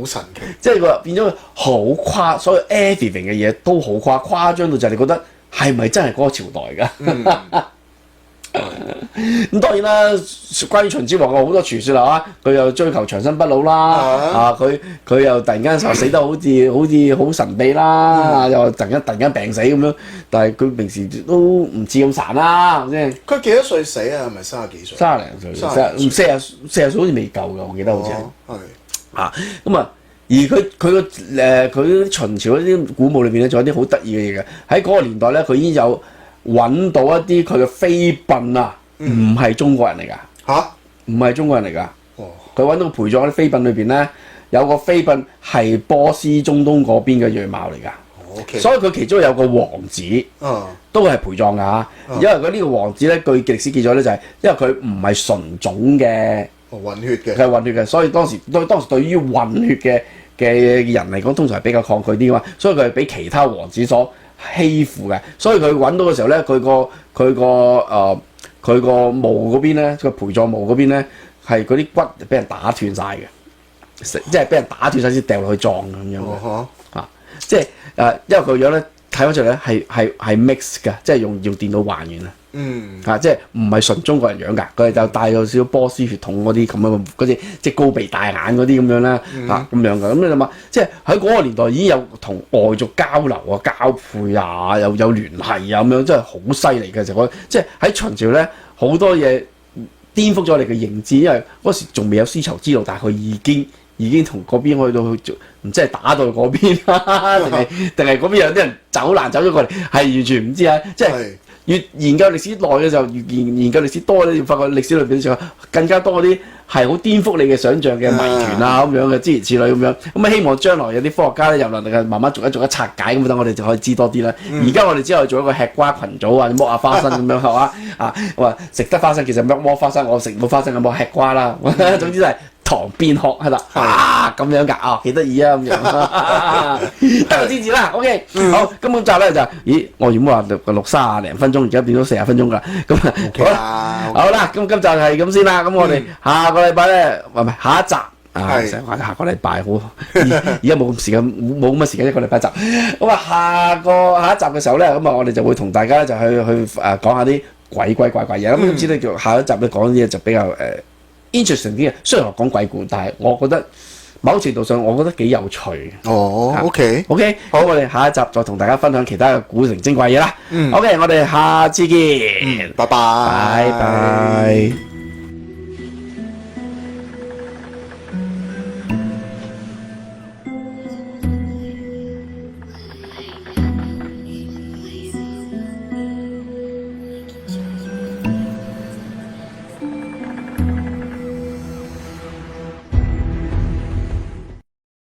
神奇，即係佢變咗好誇，所有 everything 嘅嘢都好誇張到就係你覺得係咪真係嗰個朝代㗎？咁當然啦，關於秦始皇嘅好多傳說啦嚇，佢又追求長生不老啦，佢又突然間就死得好似好神秘啦，又突然間病死咁樣，但係佢平時都唔似咁殘啦，係咪先？佢幾多歲死啊？係咪30幾歲？30零歲，40歲好似未夠㗎，我記得好似係。咁啊，而佢啲秦朝嗰啲古墓裏邊咧，仲有啲好得意嘅嘢嘅。喺嗰個年代咧，佢已經有揾到一啲佢嘅妃嬪啊，唔係中國人嚟㗎。唔係中國人嚟㗎。佢揾到陪葬嗰啲妃嬪裏邊咧，有個妃嬪係波斯中東嗰邊嘅樣貌嚟㗎。所以佢其中有個王子，都係陪葬㗎。因為佢呢個王子咧，據歷史記載咧，就係因為佢唔係純種嘅。混血嘅，係混血嘅，所以當時對於混血嘅人嚟講，通常係比較抗拒啲嘛，所以佢係俾其他王子所欺負嘅。所以佢揾到嘅時候咧，佢個墓嗰邊咧，個陪葬墓嗰邊咧，係嗰啲骨俾人打斷晒嘅，即係俾人打斷晒先掉落去葬咁樣即係因為佢樣咧睇翻出嚟咧係 mix 㗎，即係用電腦還原啊。即係唔係純中國人樣㗎，佢就帶有少少波斯血統嗰啲咁樣嗰啲，即係高鼻大眼嗰啲咁樣啦，咁樣㗎。咁你諗下，即係喺嗰個年代已經有同外族交流啊、交配啊、有聯繫啊咁樣，真係好犀利嘅。其實即係喺秦朝咧，好多嘢顛覆咗你嘅認知，因為嗰時仲未有絲綢之路，但係佢已經同嗰邊去到唔知係打到嗰邊定係嗰邊有啲人走咗過嚟，係完全唔知啊！即係。越研究歷史耐嘅時候，越研究歷史多咧，要發覺歷史裏邊就更加多嗰啲係好顛覆你嘅想像嘅謎團啊咁樣嘅諸如此類咁樣。咁啊希望將來有啲科學家咧有能力慢慢逐一拆解，咁等我哋就可以知多啲啦。而家我哋只係做一個吃瓜群組啊，剝下花生咁樣係嘛話食得花生其實剝花生，我食冇花生咁我吃瓜啦。總之就係旁邊學係啦，咁樣㗎幾得意啊咁樣，得個支持啦。OK，好，今集咧就我原本話錄30零分鐘，而家變咗40分鐘㗎。咁好啦，咁今集係咁先啦。咁我哋下個禮拜咧，唔係下一集。成日話下個禮拜好，而家冇咁時間，冇咁嘅時間一個禮拜集。咁啊，下一集嘅時候咧，咁啊，我哋就會同大家就去講下啲鬼怪嘢。咁今次咧就下一集咧講啲嘢就比較interesting 啲嘅，雖然我講鬼故，但係我覺得某程度上我覺得幾有趣。OK，好，我哋下一集再同大家分享其他嘅古靈精怪嘢啦。OK，我哋下次見，拜拜。